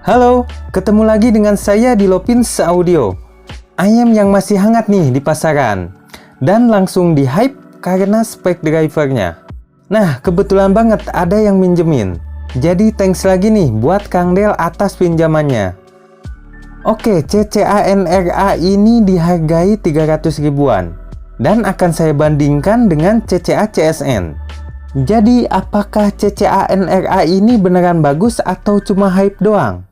Halo, ketemu lagi dengan saya di Lopins Audio. Ayam yang masih hangat nih di pasaran dan langsung di-hype karena spek drivernya. Nah, kebetulan banget ada yang minjemin. Jadi thanks lagi nih buat Kang Del atas pinjamannya. Oke, CCA-NRA ini dihargai 300 ribuan dan akan saya bandingkan dengan CCA-CSN. Jadi apakah CCA-NRA ini beneran bagus atau cuma hype doang?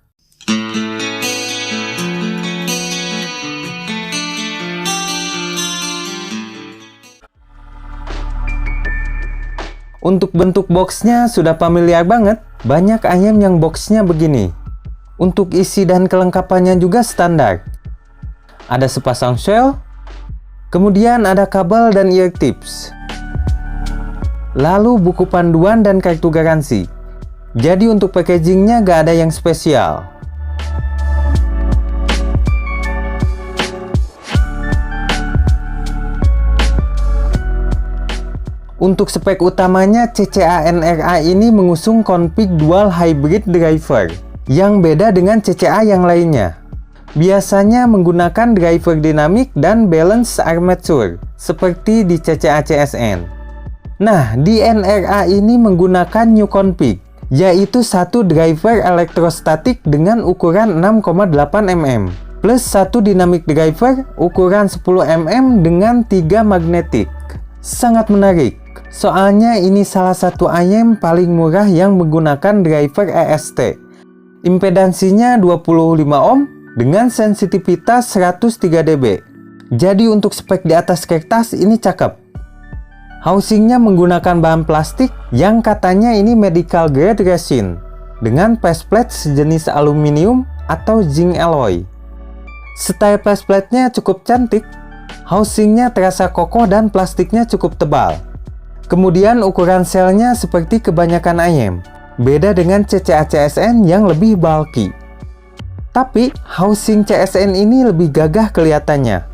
Untuk bentuk boxnya sudah familiar banget, banyak ayam yang boxnya begini. Untuk isi dan kelengkapannya juga standar. Ada sepasang shell, kemudian ada kabel dan ear tips. Lalu buku panduan dan kartu garansi. Jadi untuk packagingnya gak ada yang spesial. Untuk spek utamanya, CCA-NRA ini mengusung config dual hybrid driver yang beda dengan CCA yang lainnya. Biasanya menggunakan driver dinamik dan balance armature seperti di CCA-CSN. Nah, di NRA ini menggunakan new config, yaitu satu driver elektrostatik dengan ukuran 6,8 mm plus satu dynamic driver ukuran 10 mm dengan 3 magnetik. Sangat menarik. Soalnya ini salah satu ayam paling murah yang menggunakan driver EST. Impedansinya 25 ohm dengan sensitivitas 103 dB. Jadi untuk spek di atas kertas ini cakep. Housingnya menggunakan bahan plastik yang katanya ini medical grade resin dengan faceplate sejenis aluminium atau zinc alloy. Style faceplate-nya cukup cantik. Housingnya terasa kokoh dan plastiknya cukup tebal. Kemudian ukuran selnya seperti kebanyakan ayam, beda dengan CCA-CSN yang lebih bulky. Tapi housing CSN ini lebih gagah kelihatannya.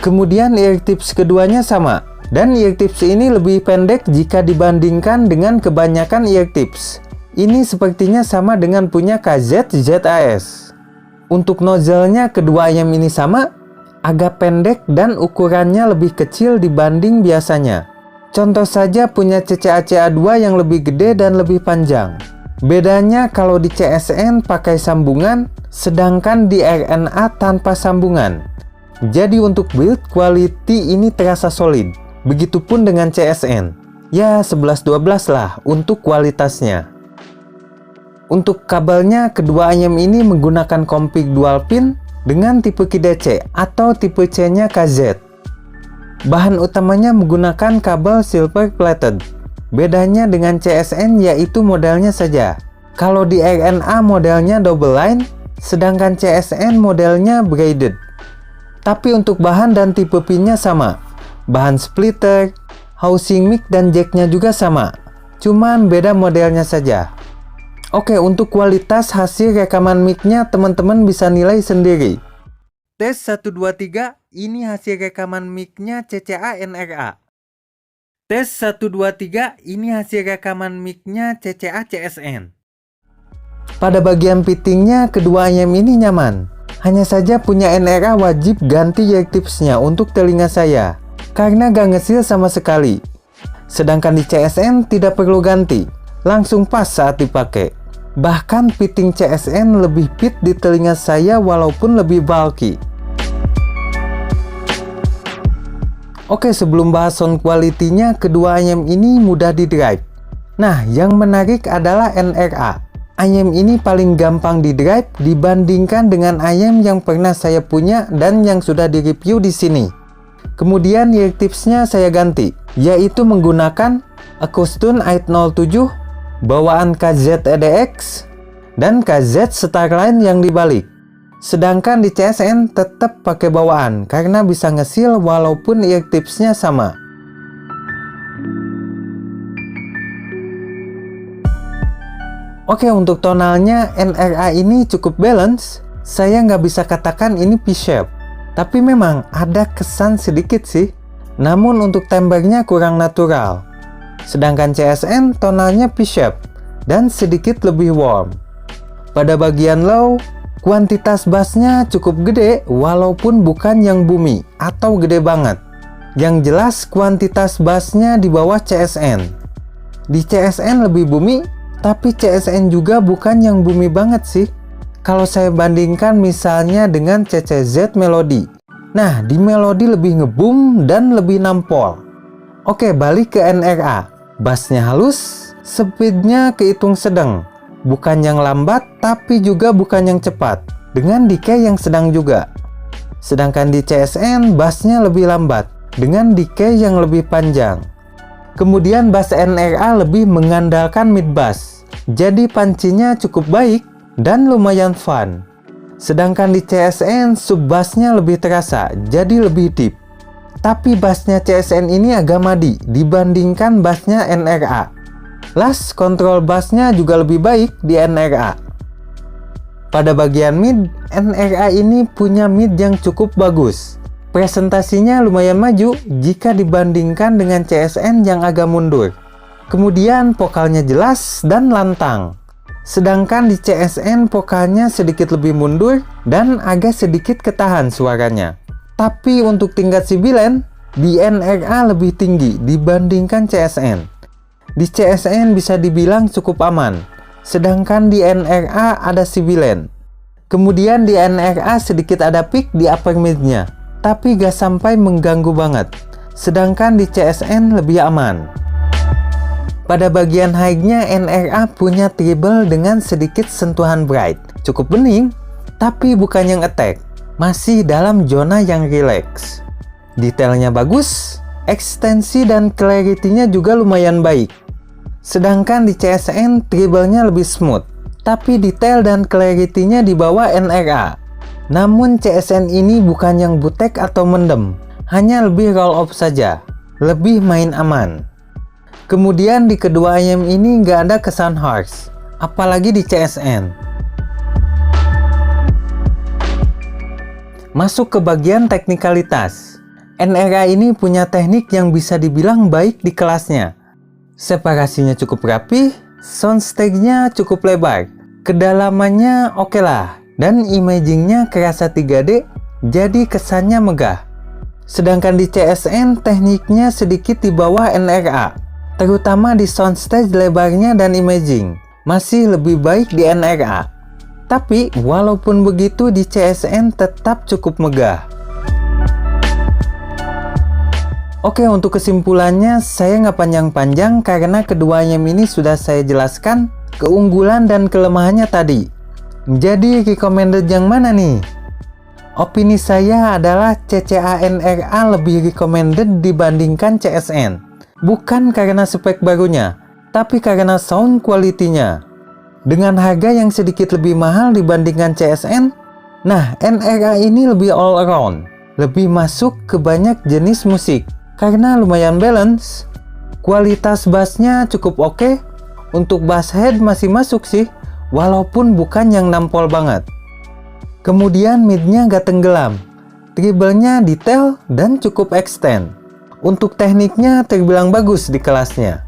Kemudian ear tips keduanya sama, dan ear tips ini lebih pendek jika dibandingkan dengan kebanyakan ear tips. Ini sepertinya sama dengan punya KZ ZAS. Untuk nozzle-nya kedua ayam ini sama, agak pendek dan ukurannya lebih kecil dibanding biasanya. Contoh saja punya CCA-CA2 yang lebih gede dan lebih panjang. Bedanya kalau di CSN pakai sambungan, sedangkan di RNA tanpa sambungan. Jadi untuk build quality ini terasa solid. Begitupun dengan CSN. Ya 11-12 lah untuk kualitasnya. Untuk kabelnya, kedua ayam ini menggunakan config dual pin dengan tipe KDC atau tipe C-nya KZ. Bahan utamanya menggunakan kabel silver plated. Bedanya dengan CSN yaitu modelnya saja. Kalau di RNA modelnya double line, sedangkan CSN modelnya braided. Tapi untuk bahan dan tipe pinnya sama. Bahan splitter, housing mic dan jacknya juga sama. Cuman beda modelnya saja. Oke, untuk kualitas hasil rekaman mic-nya teman-teman bisa nilai sendiri. Tes 1, 2, 3, ini hasil rekaman mic-nya CCA-NRA. Tes 1, 2, 3, ini hasil rekaman mic-nya CCA-CSN. Pada bagian fittingnya, kedua ayam ini nyaman. Hanya saja punya NRA wajib ganti ear tipsnya untuk telinga saya, karena gak ngesil sama sekali. Sedangkan di CSN tidak perlu ganti, langsung pas saat dipakai. Bahkan fitting CSN lebih fit di telinga saya walaupun lebih bulky. Oke, sebelum bahas sound quality-nya, kedua ayam ini mudah di-drive. Nah, yang menarik adalah NRA. Ayam ini paling gampang di-drive dibandingkan dengan ayam yang pernah saya punya dan yang sudah di-review di sini. Kemudian ear tipsnya saya ganti, yaitu menggunakan Accustune 807, bawaan KZ EDX, dan KZ Starline yang dibalik. Sedangkan di CSN tetap pakai bawaan karena bisa ngesil walaupun ear tipsnya sama. Oke, untuk tonalnya NRA ini cukup balance. Saya nggak bisa katakan ini P-shape, tapi memang ada kesan sedikit sih. Namun untuk timbre-nya kurang natural. Sedangkan CSN tonalnya P-shape dan sedikit lebih warm. Pada bagian low, kuantitas bassnya cukup gede walaupun bukan yang boomy atau gede banget. Yang jelas kuantitas bassnya di bawah CSN. Di CSN lebih boomy, tapi CSN juga bukan yang boomy banget sih. Kalau saya bandingkan misalnya dengan CCZ Melody. Nah, di Melody lebih ngeboom dan lebih nampol. Oke, balik ke NRA. Bassnya halus, speednya kehitung sedang. Bukan yang lambat, tapi juga bukan yang cepat. Dengan decay yang sedang juga. Sedangkan di CSN, bassnya lebih lambat. Dengan decay yang lebih panjang. Kemudian bass NRA lebih mengandalkan mid bass. Jadi pancinya cukup baik dan lumayan fun. Sedangkan di CSN sub bassnya lebih terasa, jadi lebih deep. Tapi bassnya CSN ini agak madi dibandingkan bassnya NRA. Last, kontrol bassnya juga lebih baik di NRA. Pada bagian mid, NRA ini punya mid yang cukup bagus. Presentasinya lumayan maju jika dibandingkan dengan CSN yang agak mundur. Kemudian vokalnya jelas dan lantang. Sedangkan di CSN vokalnya sedikit lebih mundur dan agak sedikit ketahan suaranya. Tapi untuk tingkat sibilan, di NRA lebih tinggi dibandingkan CSN. Di CSN bisa dibilang cukup aman, sedangkan di NRA ada sibilan. Kemudian di NRA sedikit ada peak di upper mid-nya, tapi gak sampai mengganggu banget. Sedangkan di CSN lebih aman. Pada bagian high-nya, NRA punya treble dengan sedikit sentuhan bright. Cukup bening, tapi bukan yang attack. Masih dalam zona yang relax. Detailnya bagus, ekstensi dan clarity-nya juga lumayan baik. Sedangkan di CSN, treble-nya lebih smooth. Tapi detail dan clarity-nya di bawah NRA. Namun CSN ini bukan yang butek atau mendem. Hanya lebih roll off saja. Lebih main aman. Kemudian di kedua IM ini nggak ada kesan harsh, apalagi di CSN. Masuk ke bagian teknikalitas. NRA ini punya teknik yang bisa dibilang baik di kelasnya. Separasinya cukup rapi, soundstage-nya cukup lebar, kedalamannya oke lah, dan imagingnya kerasa 3D, jadi kesannya megah. Sedangkan di CSN tekniknya sedikit di bawah NRA. Terutama di soundstage lebarnya dan imaging, masih lebih baik di NRA. Tapi walaupun begitu di CSN tetap cukup megah. Oke, untuk kesimpulannya saya nggak panjang-panjang karena kedua IM ini sudah saya jelaskan keunggulan dan kelemahannya tadi. Jadi recommended yang mana nih? Opini saya adalah CCA NRA lebih recommended dibandingkan CSN. Bukan karena spek barunya, tapi karena sound quality-nya. Dengan harga yang sedikit lebih mahal dibandingkan CSN, nah NRA ini lebih all around, lebih masuk ke banyak jenis musik, karena lumayan balance. Kualitas bassnya cukup oke, untuk bass head masih masuk sih, walaupun bukan yang nampol banget. Kemudian mid-nya gak tenggelam, treble-nya detail dan cukup extend. Untuk tekniknya terbilang bagus di kelasnya.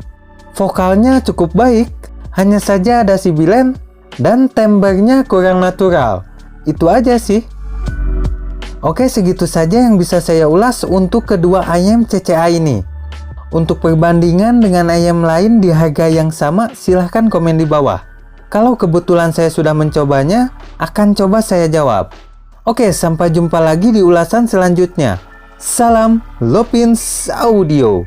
Vokalnya cukup baik, hanya saja ada sibilan dan timbre-nya kurang natural. Itu aja sih. Oke, segitu saja yang bisa saya ulas untuk kedua IM CCA ini. Untuk perbandingan dengan IM lain di harga yang sama, silahkan komen di bawah. Kalau kebetulan saya sudah mencobanya, akan coba saya jawab. Oke, sampai jumpa lagi di ulasan selanjutnya. Salam Lopins Audio.